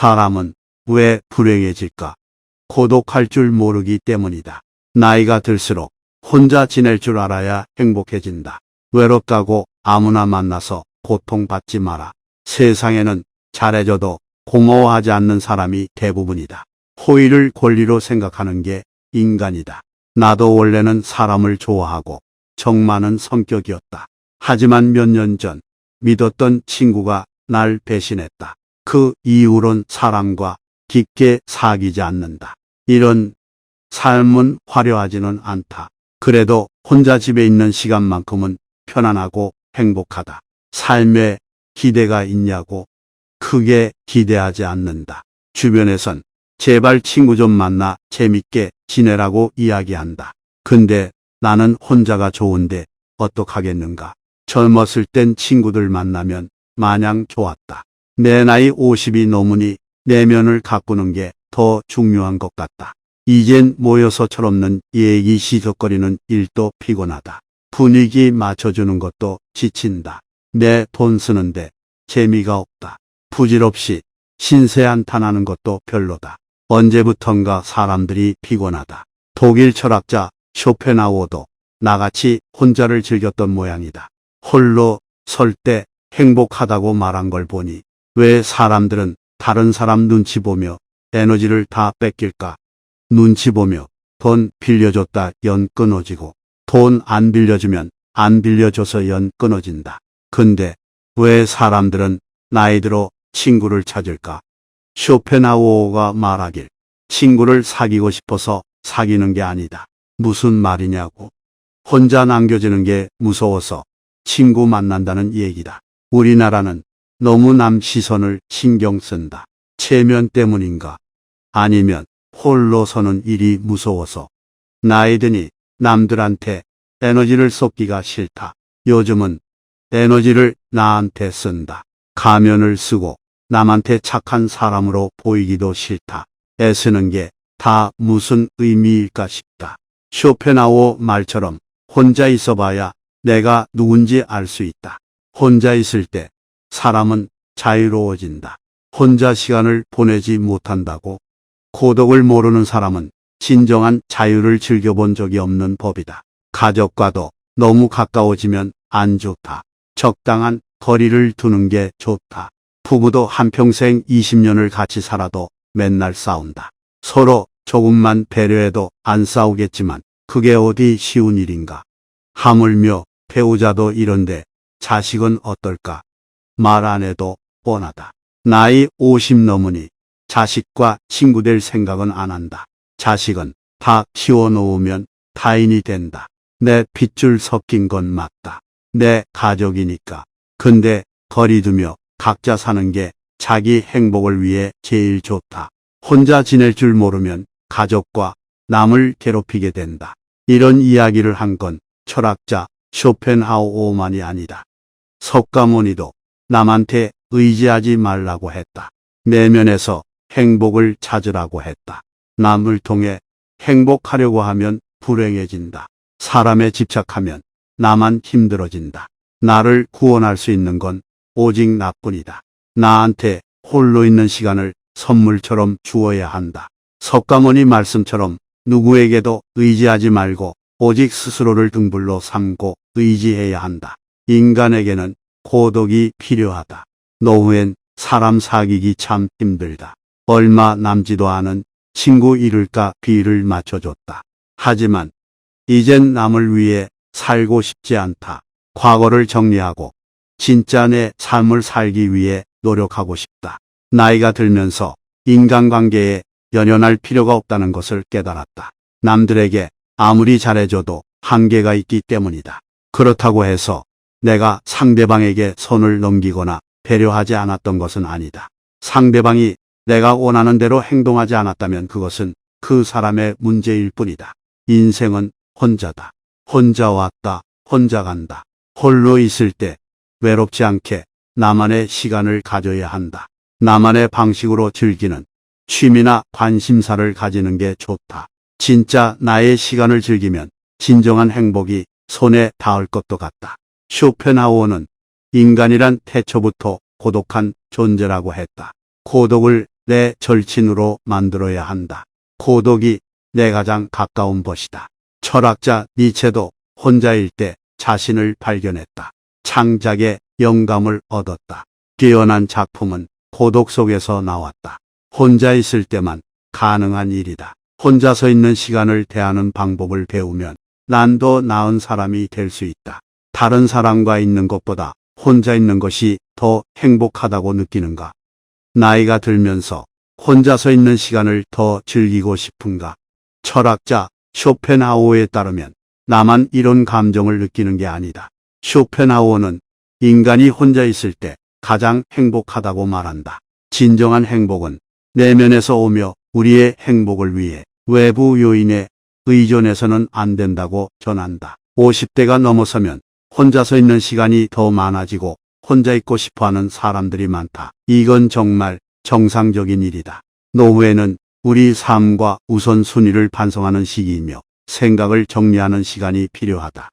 사람은 왜 불행해질까? 고독할 줄 모르기 때문이다. 나이가 들수록 혼자 지낼 줄 알아야 행복해진다. 외롭다고 아무나 만나서 고통받지 마라. 세상에는 잘해줘도 고마워하지 않는 사람이 대부분이다. 호의를 권리로 생각하는 게 인간이다. 나도 원래는 사람을 좋아하고 정 많은 성격이었다. 하지만 몇 년 전 믿었던 친구가 날 배신했다. 그 이후론 사람과 깊게 사귀지 않는다. 이런 삶은 화려하지는 않다. 그래도 혼자 집에 있는 시간만큼은 편안하고 행복하다. 삶에 기대가 있냐고 크게 기대하지 않는다. 주변에선 제발 친구 좀 만나 재밌게 지내라고 이야기한다. 근데 나는 혼자가 좋은데 어떡하겠는가. 젊었을 땐 친구들 만나면 마냥 좋았다. 내 나이 50이 넘으니 내면을 가꾸는 게 더 중요한 것 같다. 이젠 모여서 철없는 얘기 시적거리는 일도 피곤하다. 분위기 맞춰주는 것도 지친다. 내 돈 쓰는데 재미가 없다. 부질없이 신세 한탄하는 것도 별로다. 언제부턴가 사람들이 피곤하다. 독일 철학자 쇼펜하우어도 나같이 혼자를 즐겼던 모양이다. 홀로 설 때 행복하다고 말한 걸 보니 왜 사람들은 다른 사람 눈치 보며 에너지를 다 뺏길까? 눈치 보며 돈 빌려줬다 연 끊어지고 돈 안 빌려주면 안 빌려줘서 연 끊어진다. 근데 왜 사람들은 나이 들어 친구를 찾을까? 쇼펜하우어가 말하길 친구를 사귀고 싶어서 사귀는 게 아니다. 무슨 말이냐고. 혼자 남겨지는 게 무서워서 친구 만난다는 얘기다. 우리나라는 너무 남 시선을 신경 쓴다. 체면 때문인가? 아니면 홀로 서는 일이 무서워서. 나이 드니 남들한테 에너지를 쏟기가 싫다. 요즘은 에너지를 나한테 쓴다. 가면을 쓰고 남한테 착한 사람으로 보이기도 싫다. 애쓰는 게 다 무슨 의미일까 싶다. 쇼펜하우어 말처럼 혼자 있어봐야 내가 누군지 알 수 있다. 혼자 있을 때 사람은 자유로워진다. 혼자 시간을 보내지 못한다고? 고독을 모르는 사람은 진정한 자유를 즐겨본 적이 없는 법이다. 가족과도 너무 가까워지면 안 좋다. 적당한 거리를 두는 게 좋다. 부부도 한평생 20년을 같이 살아도 맨날 싸운다. 서로 조금만 배려해도 안 싸우겠지만 그게 어디 쉬운 일인가. 하물며 배우자도 이런데 자식은 어떨까? 말 안 해도 뻔하다. 나이 50 넘으니 자식과 친구 될 생각은 안 한다. 자식은 다 키워놓으면 타인이 된다. 내 핏줄 섞인 건 맞다. 내 가족이니까. 근데 거리 두며 각자 사는 게 자기 행복을 위해 제일 좋다. 혼자 지낼 줄 모르면 가족과 남을 괴롭히게 된다. 이런 이야기를 한 건 철학자 쇼펜하우어만이 아니다. 석가모니도 남한테 의지하지 말라고 했다. 내면에서 행복을 찾으라고 했다. 남을 통해 행복하려고 하면 불행해진다. 사람에 집착하면 나만 힘들어진다. 나를 구원할 수 있는 건 오직 나뿐이다. 나한테 홀로 있는 시간을 선물처럼 주어야 한다. 석가모니 말씀처럼 누구에게도 의지하지 말고 오직 스스로를 등불로 삼고 의지해야 한다. 인간에게는 고독이 필요하다. 노후엔 사람 사귀기 참 힘들다. 얼마 남지도 않은 친구 잃을까 비를 맞춰줬다. 하지만 이젠 남을 위해 살고 싶지 않다. 과거를 정리하고 진짜 내 삶을 살기 위해 노력하고 싶다. 나이가 들면서 인간관계에 연연할 필요가 없다는 것을 깨달았다. 남들에게 아무리 잘해줘도 한계가 있기 때문이다. 그렇다고 해서 내가 상대방에게 손을 넘기거나 배려하지 않았던 것은 아니다. 상대방이 내가 원하는 대로 행동하지 않았다면 그것은 그 사람의 문제일 뿐이다. 인생은 혼자다. 혼자 왔다, 혼자 간다. 홀로 있을 때 외롭지 않게 나만의 시간을 가져야 한다. 나만의 방식으로 즐기는 취미나 관심사를 가지는 게 좋다. 진짜 나의 시간을 즐기면 진정한 행복이 손에 닿을 것도 같다. 쇼펜하우어는 인간이란 태초부터 고독한 존재라고 했다. 고독을 내 절친으로 만들어야 한다. 고독이 내 가장 가까운 벗이다. 철학자 니체도 혼자일 때 자신을 발견했다. 창작의 영감을 얻었다. 뛰어난 작품은 고독 속에서 나왔다. 혼자 있을 때만 가능한 일이다. 혼자 서 있는 시간을 대하는 방법을 배우면 난도 나은 사람이 될 수 있다. 다른 사람과 있는 것보다 혼자 있는 것이 더 행복하다고 느끼는가? 나이가 들면서 혼자 서 있는 시간을 더 즐기고 싶은가? 철학자 쇼펜하우어에 따르면 나만 이런 감정을 느끼는 게 아니다. 쇼펜하우어는 인간이 혼자 있을 때 가장 행복하다고 말한다. 진정한 행복은 내면에서 오며 우리의 행복을 위해 외부 요인에 의존해서는 안 된다고 전한다. 50대가 넘어서면 혼자 서 있는 시간이 더 많아지고 혼자 있고 싶어하는 사람들이 많다. 이건 정말 정상적인 일이다. 노후에는 우리 삶과 우선순위를 반성하는 시기이며 생각을 정리하는 시간이 필요하다.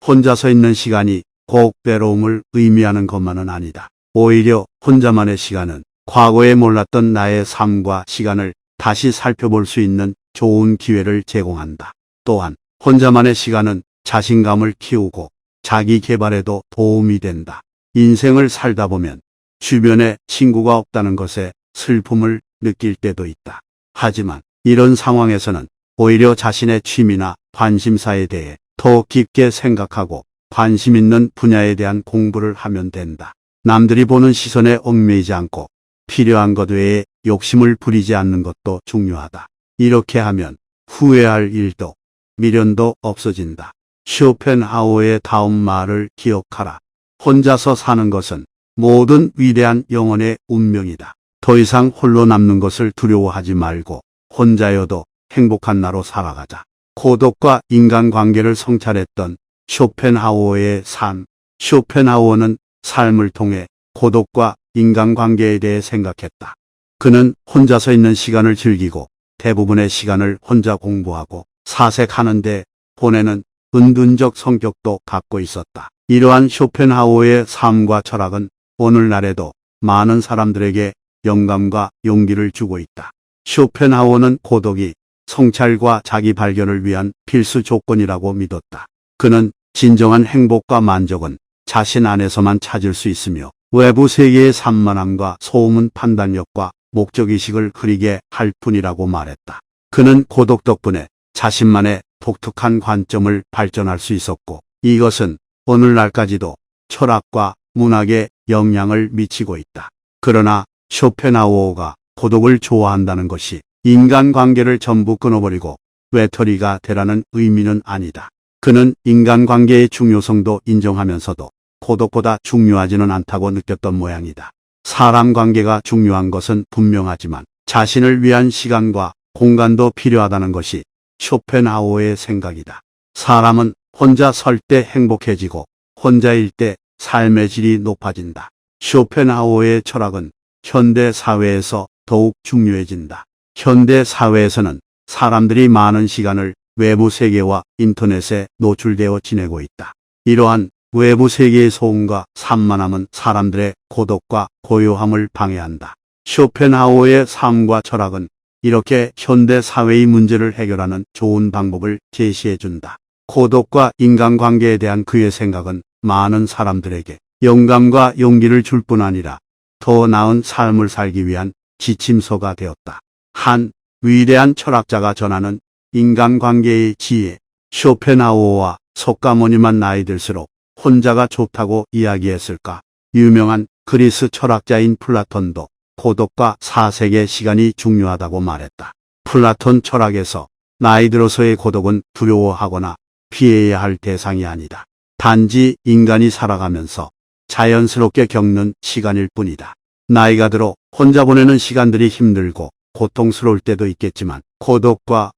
혼자 서 있는 시간이 꼭 외로움을 의미하는 것만은 아니다. 오히려 혼자만의 시간은 과거에 몰랐던 나의 삶과 시간을 다시 살펴볼 수 있는 좋은 기회를 제공한다. 또한 혼자만의 시간은 자신감을 키우고 자기 개발에도 도움이 된다. 인생을 살다 보면 주변에 친구가 없다는 것에 슬픔을 느낄 때도 있다. 하지만 이런 상황에서는 오히려 자신의 취미나 관심사에 대해 더 깊게 생각하고 관심 있는 분야에 대한 공부를 하면 된다. 남들이 보는 시선에 얽매이지 않고 필요한 것 외에 욕심을 부리지 않는 것도 중요하다. 이렇게 하면 후회할 일도 미련도 없어진다. 쇼펜하우어의 다음 말을 기억하라. 혼자서 사는 것은 모든 위대한 영혼의 운명이다. 더 이상 홀로 남는 것을 두려워하지 말고 혼자여도 행복한 나로 살아가자. 고독과 인간관계를 성찰했던 쇼펜하우어의 삶. 쇼펜하우어는 삶을 통해 고독과 인간관계에 대해 생각했다. 그는 혼자 서 있는 시간을 즐기고 대부분의 시간을 혼자 공부하고 사색하는데 보내는 은둔적 성격도 갖고 있었다. 이러한 쇼펜하우어의 삶과 철학은 오늘날에도 많은 사람들에게 영감과 용기를 주고 있다. 쇼펜하우어는 고독이 성찰과 자기 발견을 위한 필수 조건이라고 믿었다. 그는 진정한 행복과 만족은 자신 안에서만 찾을 수 있으며 외부 세계의 산만함과 소음은 판단력과 목적의식을 흐리게 할 뿐이라고 말했다. 그는 고독 덕분에 자신만의 독특한 관점을 발전할 수 있었고 이것은 오늘날까지도 철학과 문학에 영향을 미치고 있다. 그러나 쇼펜하우어가 고독을 좋아한다는 것이 인간관계를 전부 끊어버리고 외톨이가 되라는 의미는 아니다. 그는 인간관계의 중요성도 인정하면서도 고독보다 중요하지는 않다고 느꼈던 모양이다. 사람 관계가 중요한 것은 분명하지만 자신을 위한 시간과 공간도 필요하다는 것이 쇼펜하우어의 생각이다. 사람은 혼자 설 때 행복해지고 혼자일 때 삶의 질이 높아진다. 쇼펜하우어의 철학은 현대 사회에서 더욱 중요해진다. 현대 사회에서는 사람들이 많은 시간을 외부 세계와 인터넷에 노출되어 지내고 있다. 이러한 외부 세계의 소음과 산만함은 사람들의 고독과 고요함을 방해한다. 쇼펜하우어의 삶과 철학은 이렇게 현대 사회의 문제를 해결하는 좋은 방법을 제시해준다. 고독과 인간관계에 대한 그의 생각은 많은 사람들에게 영감과 용기를 줄 뿐 아니라 더 나은 삶을 살기 위한 지침서가 되었다. 한 위대한 철학자가 전하는 인간관계의 지혜. 쇼펜하우어와 석가모니만 나이 들수록 혼자가 좋다고 이야기했을까? 유명한 그리스 철학자인 플라톤도 고독과 사색의 시간이 중요하다고 말했다. 플라톤 철학에서 나이 들어서의 고독은 두려워하거나 피해야 할 대상이 아니다. 단지 인간이 살아가면서 자연스럽게 겪는 시간일 뿐이다. 나이가 들어 혼자 보내는 시간들이 힘들고 고통스러울 때도 있겠지만 고독과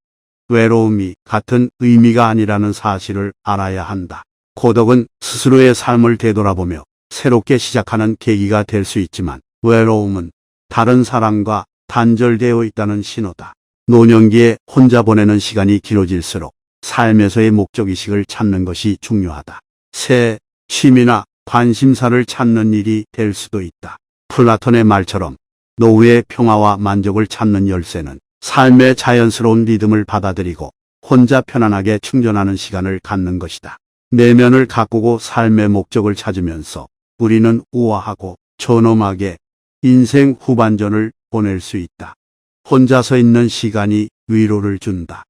외로움이 같은 의미가 아니라는 사실을 알아야 한다. 고독은 스스로의 삶을 되돌아보며 새롭게 시작하는 계기가 될 수 있지만 외로움은 다른 사람과 단절되어 있다는 신호다. 노년기에 혼자 보내는 시간이 길어질수록 삶에서의 목적의식을 찾는 것이 중요하다. 새 취미나 관심사를 찾는 일이 될 수도 있다. 플라톤의 말처럼 노후의 평화와 만족을 찾는 열쇠는 삶의 자연스러운 리듬을 받아들이고 혼자 편안하게 충전하는 시간을 갖는 것이다. 내면을 가꾸고 삶의 목적을 찾으면서 우리는 우아하고 존엄하게 인생 후반전을 보낼 수 있다. 혼자서 있는 시간이 위로를 준다.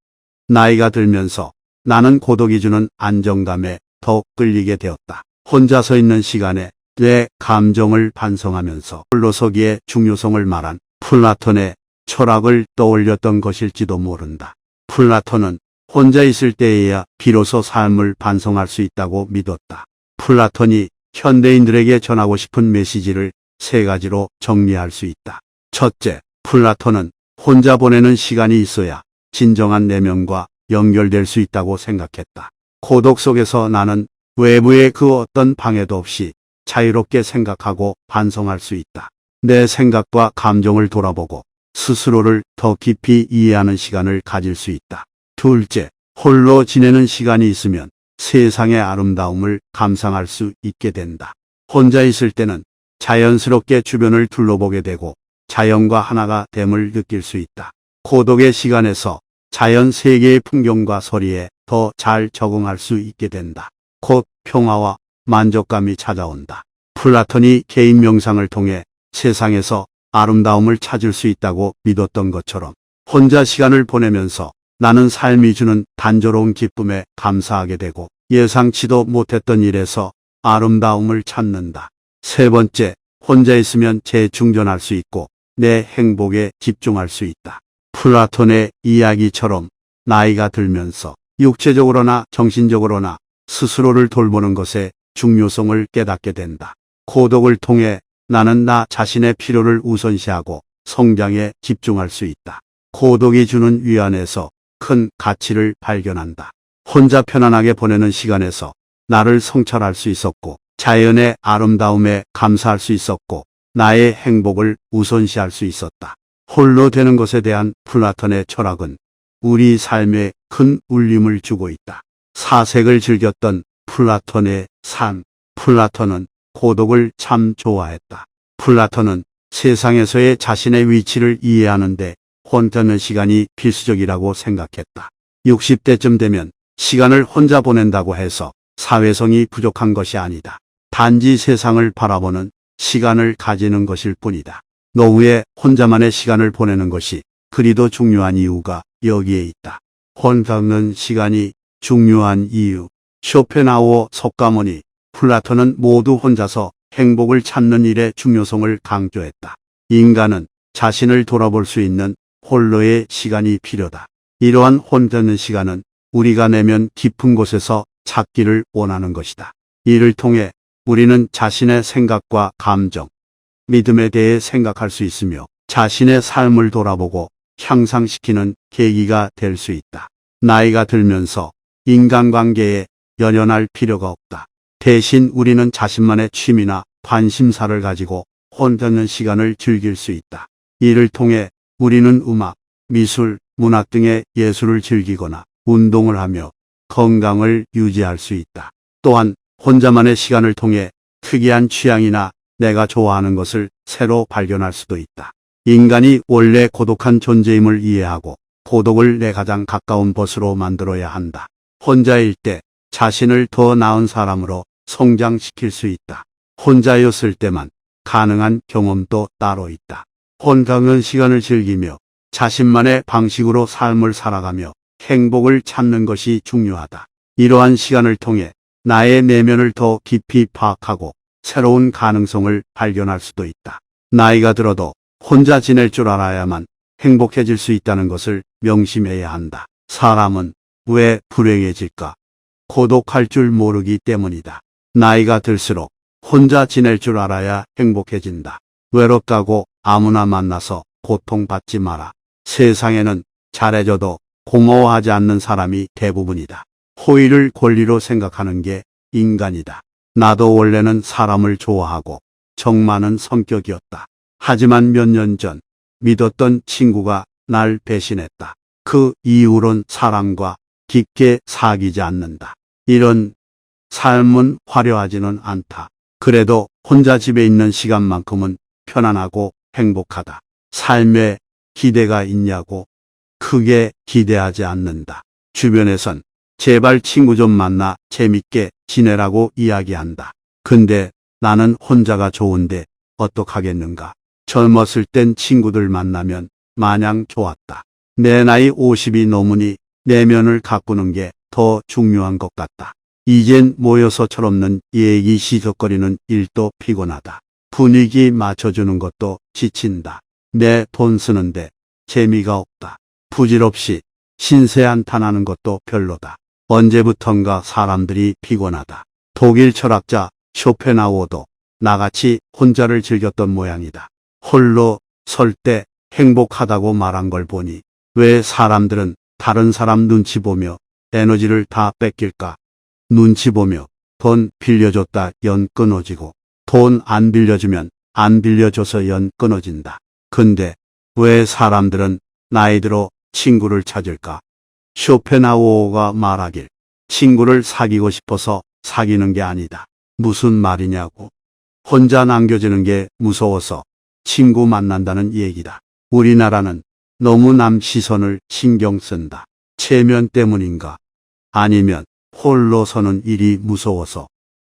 나이가 들면서 나는 고독이 주는 안정감에 더 끌리게 되었다. 혼자서 있는 시간에 내 감정을 반성하면서 홀로서기의 중요성을 말한 플라톤의 철학을 떠올렸던 것일지도 모른다. 플라톤은 혼자 있을 때에야 비로소 삶을 반성할 수 있다고 믿었다. 플라톤이 현대인들에게 전하고 싶은 메시지를 세 가지로 정리할 수 있다. 첫째, 플라톤은 혼자 보내는 시간이 있어야 진정한 내면과 연결될 수 있다고 생각했다. 고독 속에서 나는 외부의 그 어떤 방해도 없이 자유롭게 생각하고 반성할 수 있다. 내 생각과 감정을 돌아보고 스스로를 더 깊이 이해하는 시간을 가질 수 있다. 둘째, 홀로 지내는 시간이 있으면 세상의 아름다움을 감상할 수 있게 된다. 혼자 있을 때는 자연스럽게 주변을 둘러보게 되고 자연과 하나가 됨을 느낄 수 있다. 고독의 시간에서 자연 세계의 풍경과 소리에 더 잘 적응할 수 있게 된다. 곧 평화와 만족감이 찾아온다. 플라톤이 개인 명상을 통해 세상에서 아름다움을 찾을 수 있다고 믿었던 것처럼 혼자 시간을 보내면서 나는 삶이 주는 단조로운 기쁨에 감사하게 되고 예상치도 못했던 일에서 아름다움을 찾는다. 세 번째, 혼자 있으면 재충전할 수 있고 내 행복에 집중할 수 있다. 플라톤의 이야기처럼 나이가 들면서 육체적으로나 정신적으로나 스스로를 돌보는 것의 중요성을 깨닫게 된다. 고독을 통해 나는 나 자신의 필요를 우선시하고 성장에 집중할 수 있다. 고독이 주는 위안에서 큰 가치를 발견한다. 혼자 편안하게 보내는 시간에서 나를 성찰할 수 있었고 자연의 아름다움에 감사할 수 있었고 나의 행복을 우선시할 수 있었다. 홀로 되는 것에 대한 플라톤의 철학은 우리 삶에 큰 울림을 주고 있다. 사색을 즐겼던 플라톤의 삶. 플라톤은 고독을 참 좋아했다. 플라톤은 세상에서의 자신의 위치를 이해하는데 혼자 있는 시간이 필수적이라고 생각했다. 60대쯤 되면 시간을 혼자 보낸다고 해서 사회성이 부족한 것이 아니다. 단지 세상을 바라보는 시간을 가지는 것일 뿐이다. 노후에 혼자만의 시간을 보내는 것이 그리도 중요한 이유가 여기에 있다. 혼자 있는 시간이 중요한 이유. 쇼펜하우어 석가모니, 플라톤은 모두 혼자서 행복을 찾는 일의 중요성을 강조했다. 인간은 자신을 돌아볼 수 있는 홀로의 시간이 필요하다. 이러한 혼자 있는 시간은 우리가 내면 깊은 곳에서 찾기를 원하는 것이다. 이를 통해 우리는 자신의 생각과 감정, 믿음에 대해 생각할 수 있으며 자신의 삶을 돌아보고 향상시키는 계기가 될 수 있다. 나이가 들면서 인간관계에 연연할 필요가 없다. 대신 우리는 자신만의 취미나 관심사를 가지고 혼자 있는 시간을 즐길 수 있다. 이를 통해 우리는 음악, 미술, 문학 등의 예술을 즐기거나 운동을 하며 건강을 유지할 수 있다. 또한 혼자만의 시간을 통해 특이한 취향이나 내가 좋아하는 것을 새로 발견할 수도 있다. 인간이 원래 고독한 존재임을 이해하고 고독을 내 가장 가까운 벗으로 만들어야 한다. 혼자일 때 자신을 더 나은 사람으로 성장시킬 수 있다. 혼자였을 때만 가능한 경험도 따로 있다. 혼자 있는 시간을 즐기며 자신만의 방식으로 삶을 살아가며 행복을 찾는 것이 중요하다. 이러한 시간을 통해 나의 내면을 더 깊이 파악하고 새로운 가능성을 발견할 수도 있다. 나이가 들어도 혼자 지낼 줄 알아야만 행복해질 수 있다는 것을 명심해야 한다. 사람은 왜 불행해질까? 고독할 줄 모르기 때문이다. 나이가 들수록 혼자 지낼 줄 알아야 행복해진다. 외롭다고 아무나 만나서 고통받지 마라. 세상에는 잘해줘도 고마워하지 않는 사람이 대부분이다. 호의를 권리로 생각하는 게 인간이다. 나도 원래는 사람을 좋아하고 정 많은 성격이었다. 하지만 몇 년 전 믿었던 친구가 날 배신했다. 그 이후론 사람과 깊게 사귀지 않는다. 이런 삶은 화려하지는 않다. 그래도 혼자 집에 있는 시간만큼은 편안하고 행복하다. 삶에 기대가 있냐고? 크게 기대하지 않는다. 주변에선 제발 친구 좀 만나 재밌게 지내라고 이야기한다. 근데 나는 혼자가 좋은데 어떡하겠는가? 젊었을 ten 친구들 만나면 마냥 좋았다. 내 나이 50이 넘으니 내면을 가꾸는 게 더 중요한 것 같다. 이젠 모여서 철없는 얘기 시적거리는 일도 피곤하다. 분위기 맞춰주는 것도 지친다. 내 돈 쓰는데 재미가 없다. 부질없이 신세 한탄하는 것도 별로다. 언제부턴가 사람들이 피곤하다. 독일 철학자 쇼펜하우어도 나같이 혼자를 즐겼던 모양이다. 홀로 설 때 행복하다고 말한 걸 보니 왜 사람들은 다른 사람 눈치 보며 에너지를 다 뺏길까? 눈치 보며 돈 빌려줬다 연 끊어지고 돈 안 빌려주면 안 빌려줘서 연 끊어진다. 근데 왜 사람들은 나이 들어 친구를 찾을까? 쇼펜하우어가 말하길 친구를 사귀고 싶어서 사귀는 게 아니다. 무슨 말이냐고? 혼자 남겨지는 게 무서워서 친구 만난다는 얘기다. 우리나라는 너무 남 시선을 신경 쓴다. 체면 때문인가? 아니면 홀로 서는 일이 무서워서.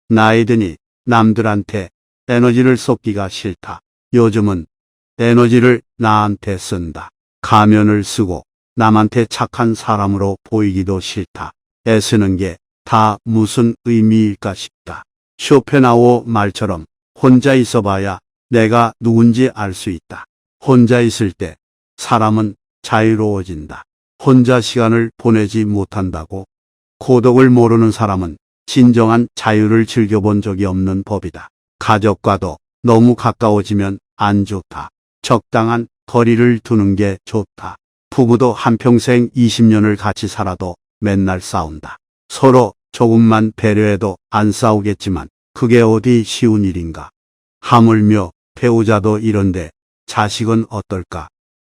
나이 드니 남들한테 에너지를 쏟기가 싫다. 요즘은 에너지를 나한테 쓴다. 가면을 쓰고 남한테 착한 사람으로 보이기도 싫다. 애쓰는 게 다 무슨 의미일까 싶다. 쇼펜하우어 말처럼 혼자 있어봐야 내가 누군지 알 수 있다. 혼자 있을 때 사람은 자유로워진다. 혼자 시간을 보내지 못한다고? 고독을 모르는 사람은 진정한 자유를 즐겨본 적이 없는 법이다. 가족과도 너무 가까워지면 안 좋다. 적당한 거리를 두는 게 좋다. 부부도 한평생 20년을 같이 살아도 맨날 싸운다. 서로 조금만 배려해도 안 싸우겠지만 그게 어디 쉬운 일인가. 하물며 배우자도 이런데 자식은 어떨까?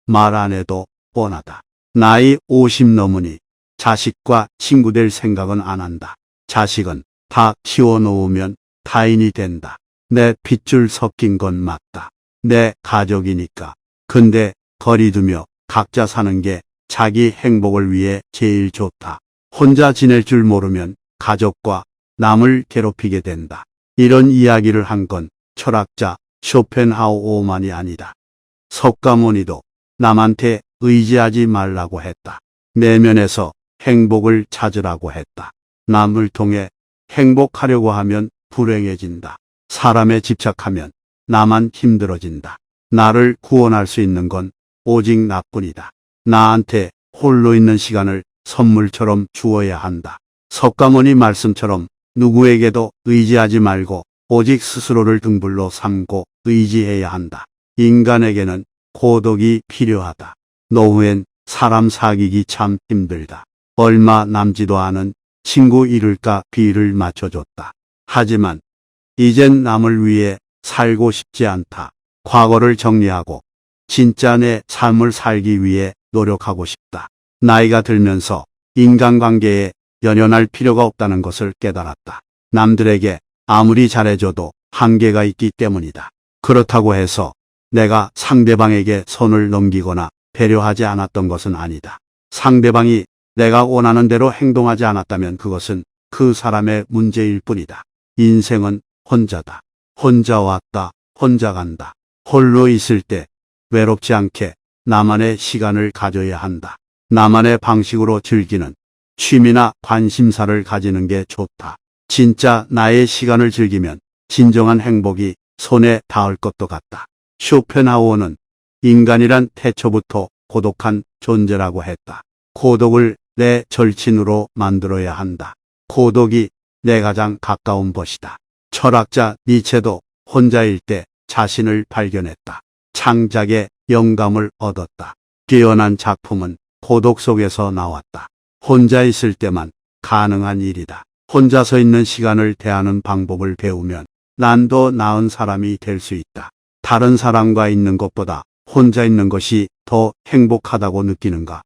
말 안 해도 뻔하다. 나이 50 넘으니 자식과 친구 될 생각은 안 한다. 자식은 다 키워놓으면 타인이 된다. 내 핏줄 섞인 건 맞다. 내 가족이니까. 근데 거리 두며 각자 사는 게 자기 행복을 위해 제일 좋다. 혼자 지낼 줄 모르면 가족과 남을 괴롭히게 된다. 이런 이야기를 한 건 철학자 쇼펜하우어만이 아니다. 석가모니도 남한테 의지하지 말라고 했다. 내면에서 행복을 찾으라고 했다. 남을 통해 행복하려고 하면 불행해진다. 사람에 집착하면 나만 힘들어진다. 나를 구원할 수 있는 건 오직 나뿐이다. 나한테 홀로 있는 시간을 선물처럼 주어야 한다. 석가모니 말씀처럼 누구에게도 의지하지 말고 오직 스스로를 등불로 삼고 의지해야 한다. 인간에게는 고독이 필요하다. 노후엔 사람 사귀기 참 힘들다. 얼마 남지도 않은 친구 잃을까 비를 맞춰줬다. 하지만 이젠 남을 위해 살고 싶지 않다. 과거를 정리하고 진짜 내 삶을 살기 위해 노력하고 싶다. 나이가 들면서 인간관계에 연연할 필요가 없다는 것을 깨달았다. 남들에게 아무리 잘해줘도 한계가 있기 때문이다. 그렇다고 해서 내가 상대방에게 손을 넘기거나 배려하지 않았던 것은 아니다. 상대방이 내가 원하는 대로 행동하지 않았다면 그것은 그 사람의 문제일 뿐이다. 인생은 혼자다. 혼자 왔다. 혼자 간다. 홀로 있을 때 외롭지 않게 나만의 시간을 가져야 한다. 나만의 방식으로 즐기는 취미나 관심사를 가지는 게 좋다. 진짜 나의 시간을 즐기면 진정한 행복이 손에 닿을 것도 같다. 쇼펜하우어는 인간이란 태초부터 고독한 존재라고 했다. 고독을 내 절친으로 만들어야 한다. 고독이 내 가장 가까운 것이다. 철학자 니체도 혼자일 때 자신을 발견했다. 창작의 영감을 얻었다. 뛰어난 작품은 고독 속에서 나왔다. 혼자 있을 때만 가능한 일이다. 혼자서 있는 시간을 대하는 방법을 배우면 난도 나은 사람이 될 수 있다. 다른 사람과 있는 것보다 혼자 있는 것이 더 행복하다고 느끼는가?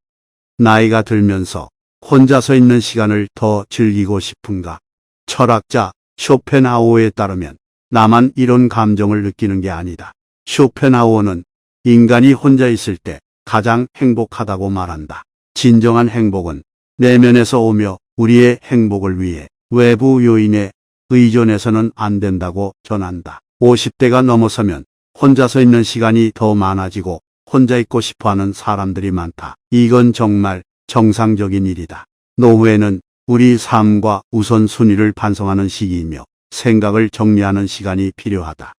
나이가 들면서 혼자서 있는 시간을 더 즐기고 싶은가? 철학자 쇼펜하우어에 따르면 나만 이런 감정을 느끼는 게 아니다. 쇼펜하우어는 인간이 혼자 있을 때 가장 행복하다고 말한다. 진정한 행복은 내면에서 오며 우리의 행복을 위해 외부 요인에 의존해서는 안 된다고 전한다. 50대가 넘어서면 혼자서 있는 시간이 더 많아지고 혼자 있고 싶어하는 사람들이 많다. 이건 정말 정상적인 일이다. 노후에는 우리 삶과 우선순위를 반성하는 시기이며 생각을 정리하는 시간이 필요하다.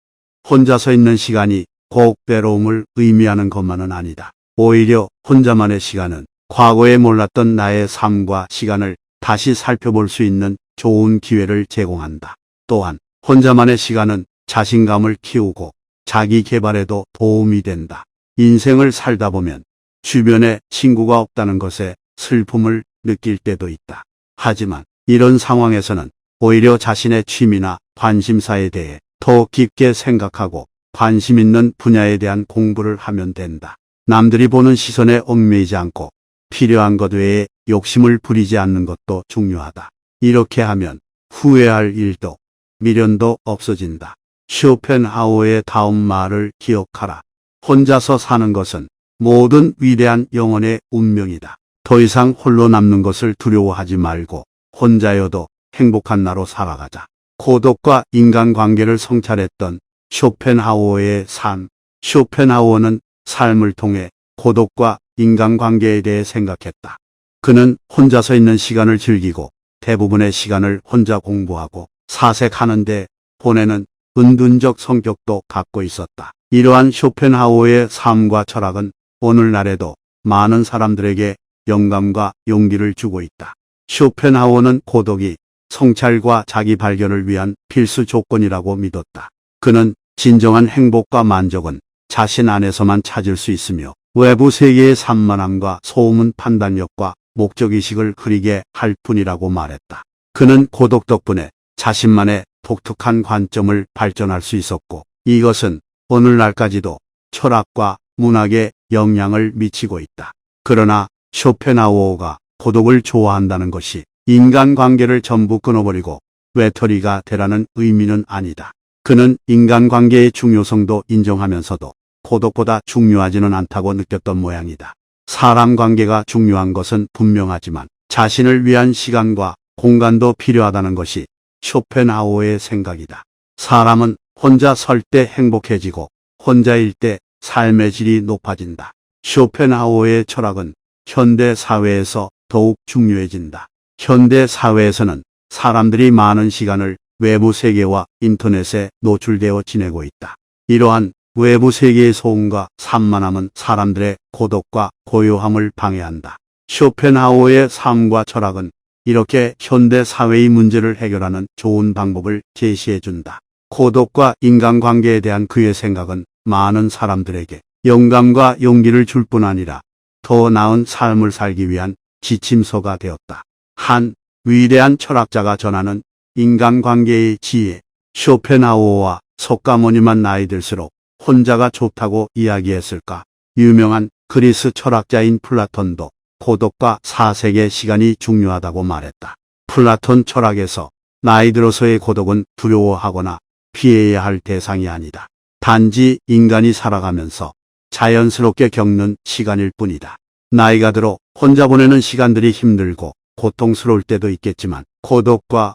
혼자서 있는 시간이 꼭 외로움을 의미하는 것만은 아니다. 오히려 혼자만의 시간은 과거에 몰랐던 나의 삶과 시간을 다시 살펴볼 수 있는 좋은 기회를 제공한다. 또한 혼자만의 시간은 자신감을 키우고 자기 개발에도 도움이 된다. 인생을 살다 보면 주변에 친구가 없다는 것에 슬픔을 느낄 때도 있다. 하지만 이런 상황에서는 오히려 자신의 취미나 관심사에 대해 더 깊게 생각하고 관심 있는 분야에 대한 공부를 하면 된다. 남들이 보는 시선에 얽매이지 않고 필요한 것 외에 욕심을 부리지 않는 것도 중요하다. 이렇게 하면 후회할 일도 미련도 없어진다. 쇼펜하우어의 다음 말을 기억하라. 혼자서 사는 것은 모든 위대한 영혼의 운명이다. 더 이상 홀로 남는 것을 두려워하지 말고 혼자여도 행복한 나로 살아가자. 고독과 인간관계를 성찰했던 쇼펜하우어의 삶. 쇼펜하우어는 삶을 통해 고독과 인간관계에 대해 생각했다. 그는 혼자서 있는 시간을 즐기고 대부분의 시간을 혼자 공부하고 사색하는 데 보내는 은둔적 성격도 갖고 있었다. 이러한 쇼펜하우어의 삶과 철학은 오늘날에도 많은 사람들에게 영감과 용기를 주고 있다. 쇼펜하우어는 고독이 성찰과 자기 발견을 위한 필수 조건이라고 믿었다. 그는 진정한 행복과 만족은 자신 안에서만 찾을 수 있으며 외부 세계의 산만함과 소음은 판단력과 목적의식을 흐리게 할 뿐이라고 말했다. 그는 고독 덕분에 자신만의 독특한 관점을 발전할 수 있었고 이것은 오늘날까지도 철학과 문학에 영향을 미치고 있다. 그러나 쇼펜하우어가 고독을 좋아한다는 것이 인간관계를 전부 끊어버리고 외톨이가 되라는 의미는 아니다. 그는 인간관계의 중요성도 인정하면서도 고독보다 중요하지는 않다고 느꼈던 모양이다. 사람 관계가 중요한 것은 분명하지만 자신을 위한 시간과 공간도 필요하다는 것이 쇼펜하우어의 생각이다. 사람은 혼자 설 때 행복해지고 혼자일 때 삶의 질이 높아진다. 쇼펜하우어의 철학은 현대 사회에서 더욱 중요해진다. 현대 사회에서는 사람들이 많은 시간을 외부 세계와 인터넷에 노출되어 지내고 있다. 이러한 외부 세계의 소음과 산만함은 사람들의 고독과 고요함을 방해한다. 쇼펜하우어의 삶과 철학은 이렇게 현대 사회의 문제를 해결하는 좋은 방법을 제시해준다. 고독과 인간관계에 대한 그의 생각은 많은 사람들에게 영감과 용기를 줄 뿐 아니라 더 나은 삶을 살기 위한 지침서가 되었다. 한 위대한 철학자가 전하는 인간관계의 지혜. 쇼펜하우어와 석가모니만 나이 들수록 혼자가 좋다고 이야기했을까? 유명한 그리스 철학자인 플라톤도 고독과 사색의 시간이 중요하다고 말했다. 플라톤 철학에서 나이 들어서의 고독은 두려워하거나 피해야 할 대상이 아니다. 단지 인간이 살아가면서 자연스럽게 겪는 시간일 뿐이다. 나이가 들어 혼자 보내는 시간들이 힘들고 고통스러울 때도 있겠지만 고독과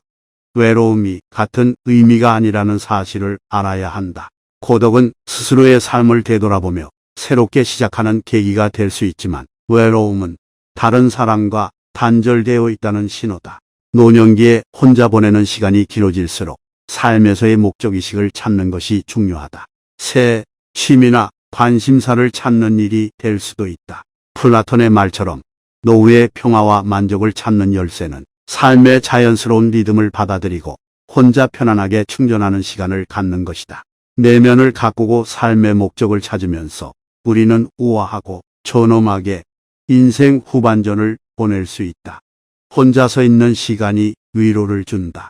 외로움이 같은 의미가 아니라는 사실을 알아야 한다. 고독은 스스로의 삶을 되돌아보며 새롭게 시작하는 계기가 될 수 있지만 외로움은 다른 사람과 단절되어 있다는 신호다. 노년기에 혼자 보내는 시간이 길어질수록 삶에서의 목적의식을 찾는 것이 중요하다. 새 취미나 관심사를 찾는 일이 될 수도 있다. 플라톤의 말처럼 노후의 평화와 만족을 찾는 열쇠는 삶의 자연스러운 리듬을 받아들이고 혼자 편안하게 충전하는 시간을 갖는 것이다. 내면을 가꾸고 삶의 목적을 찾으면서 우리는 우아하고 존엄하게 인생 후반전을 보낼 수 있다. 혼자서 있는 시간이 위로를 준다.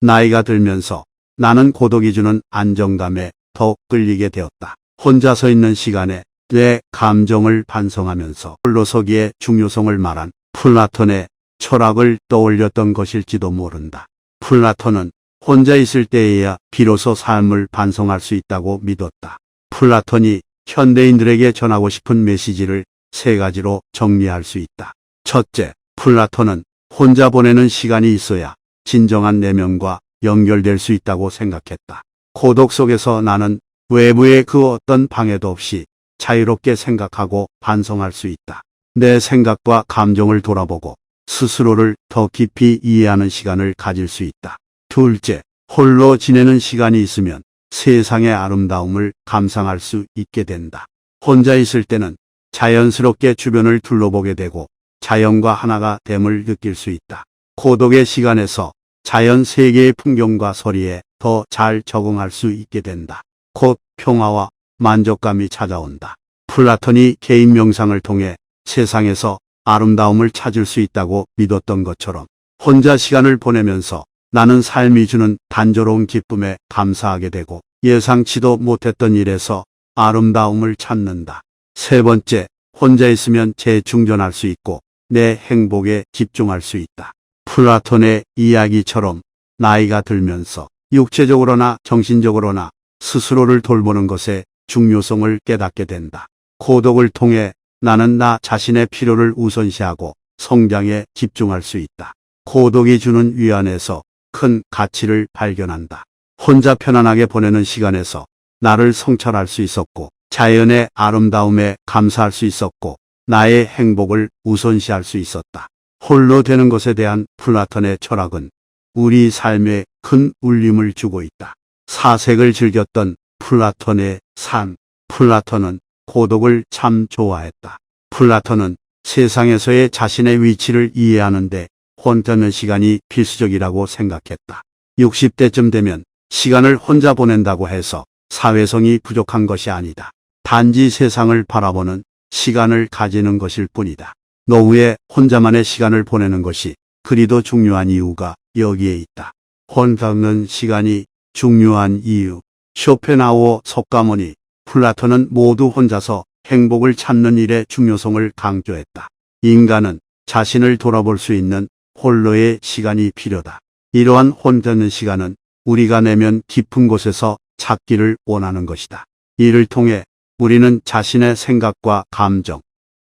나이가 들면서 나는 고독이 주는 안정감에 더 끌리게 되었다. 혼자서 있는 시간에 내 감정을 반성하면서 홀로서기의 중요성을 말한 플라톤의 철학을 떠올렸던 것일지도 모른다. 플라톤은 혼자 있을 때에야 비로소 삶을 반성할 수 있다고 믿었다. 플라톤이 현대인들에게 전하고 싶은 메시지를 세 가지로 정리할 수 있다. 첫째, 플라톤은 혼자 보내는 시간이 있어야 진정한 내면과 연결될 수 있다고 생각했다. 고독 속에서 나는 외부의 그 어떤 방해도 없이 자유롭게 생각하고 반성할 수 있다. 내 생각과 감정을 돌아보고 스스로를 더 깊이 이해하는 시간을 가질 수 있다. 둘째, 홀로 지내는 시간이 있으면 세상의 아름다움을 감상할 수 있게 된다. 혼자 있을 때는 자연스럽게 주변을 둘러보게 되고 자연과 하나가 됨을 느낄 수 있다. 고독의 시간에서 자연 세계의 풍경과 소리에 더 잘 적응할 수 있게 된다. 곧 평화와 만족감이 찾아온다. 플라톤이 개인 명상을 통해 세상에서 아름다움을 찾을 수 있다고 믿었던 것처럼 혼자 시간을 보내면서 나는 삶이 주는 단조로운 기쁨에 감사하게 되고 예상치도 못했던 일에서 아름다움을 찾는다. 세 번째, 혼자 있으면 재충전할 수 있고 내 행복에 집중할 수 있다. 플라톤의 이야기처럼 나이가 들면서 육체적으로나 정신적으로나 스스로를 돌보는 것의 중요성을 깨닫게 된다. 고독을 통해 나는 나 자신의 필요를 우선시하고 성장에 집중할 수 있다. 고독이 주는 위안에서 큰 가치를 발견한다. 혼자 편안하게 보내는 시간에서 나를 성찰할 수 있었고 자연의 아름다움에 감사할 수 있었고 나의 행복을 우선시할 수 있었다. 홀로 되는 것에 대한 플라톤의 철학은 우리 삶에 큰 울림을 주고 있다. 사색을 즐겼던 플라톤의 삶. 플라톤은 고독을 참 좋아했다. 플라톤은 세상에서의 자신의 위치를 이해하는데 혼자는 시간이 필수적이라고 생각했다. 60대쯤 되면 시간을 혼자 보낸다고 해서 사회성이 부족한 것이 아니다. 단지 세상을 바라보는 시간을 가지는 것일 뿐이다. 노후에 혼자만의 시간을 보내는 것이 그리도 중요한 이유가 여기에 있다. 혼자 있는 시간이 중요한 이유. 쇼펜하우어 석가모니, 플라톤은 모두 혼자서 행복을 찾는 일의 중요성을 강조했다. 인간은 자신을 돌아볼 수 있는 홀로의 시간이 필요다. 이러한 혼자 있는 시간은 우리가 내면 깊은 곳에서 찾기를 원하는 것이다. 이를 통해 우리는 자신의 생각과 감정,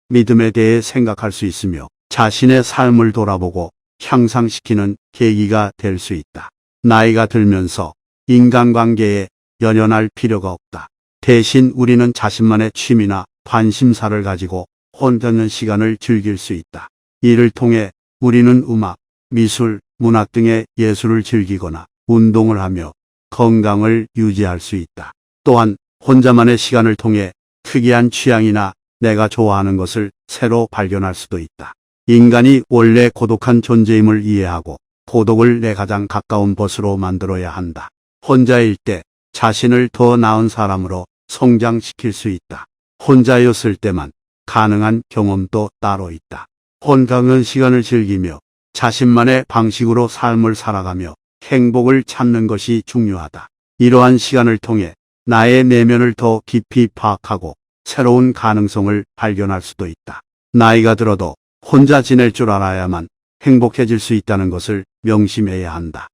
믿음에 대해 생각할 수 있으며 자신의 삶을 돌아보고 향상시키는 계기가 될 수 있다. 나이가 들면서 인간관계에 연연할 필요가 없다. 대신 우리는 자신만의 취미나 관심사를 가지고 혼자 있는 시간을 즐길 수 있다. 이를 통해 우리는 음악, 미술, 문학 등의 예술을 즐기거나 운동을 하며 건강을 유지할 수 있다. 또한 혼자만의 시간을 통해 특이한 취향이나 내가 좋아하는 것을 새로 발견할 수도 있다. 인간이 원래 고독한 존재임을 이해하고 고독을 내 가장 가까운 벗으로 만들어야 한다. 혼자일 때 자신을 더 나은 사람으로 성장시킬 수 있다. 혼자였을 때만 가능한 경험도 따로 있다. 혼자는 시간을 즐기며 자신만의 방식으로 삶을 살아가며 행복을 찾는 것이 중요하다. 이러한 시간을 통해 나의 내면을 더 깊이 파악하고 새로운 가능성을 발견할 수도 있다. 나이가 들어도 혼자 지낼 줄 알아야만 행복해질 수 있다는 것을 명심해야 한다.